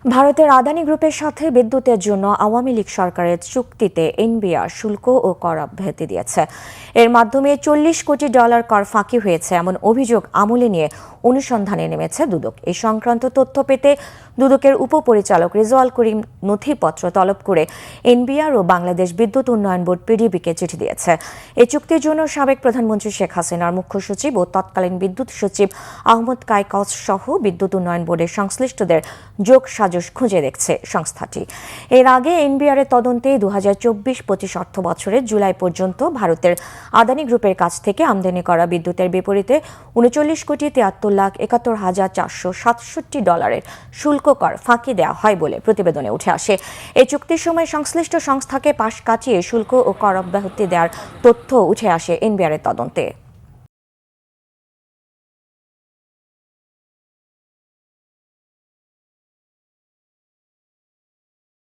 ভারতের আদানি গ্রুপের সাথে বিদ্যুতের জন্য আওয়ামী লীগ সরকারের চুক্তিতে এনবিআর শুল্ক ও কর অব্যাহতি দিয়েছে। এর মাধ্যমে $40 কোটি কর ফাঁকি হয়েছে এমন অভিযোগ আমলে নিয়ে অনুসন্ধানে নেমেছে দুদক। এই সংক্রান্ত তথ্য পেতে দুদকের উপপরিচালক রেজওয়াল করিম নথিপত্র তলব করে এনবিআর ও বাংলাদেশ বিদ্যুৎ উন্নয়ন বোর্ড পিডিবিকে চিঠি দিয়েছে। এই চুক্তির জন্য সাবেক প্রধানমন্ত্রী শেখ হাসিনার মুখ্য সচিব ও তৎকালীন বিদ্যুৎ সচিব আহমদ কায়কস সহ বিদ্যুৎ উন্নয়ন বোর্ডের সংশ্লিষ্টদের যোগ সাজশ খুঁজে দেখছে সংস্থাটি। এর আগে এনবিআর এর তদন্তে 2024-25 অর্থ বছরের জুলাই পর্যন্ত ভারতের আদানি গ্রুপের কাছ থেকে আমদানি করা বিদ্যুতের বিপরীতে $39,73,467 শুল্ক কর ফাঁকি দেওয়া হয় বলে প্রতিবেদনে উঠে আসে। এই চুক্তির সময় সংশ্লিষ্ট সংস্থাকে পাশ কাটিয়ে শুল্ক ও কর অব্যাহতি দেওয়ার তথ্য উঠে আসে এনবিআর এর তদন্তে।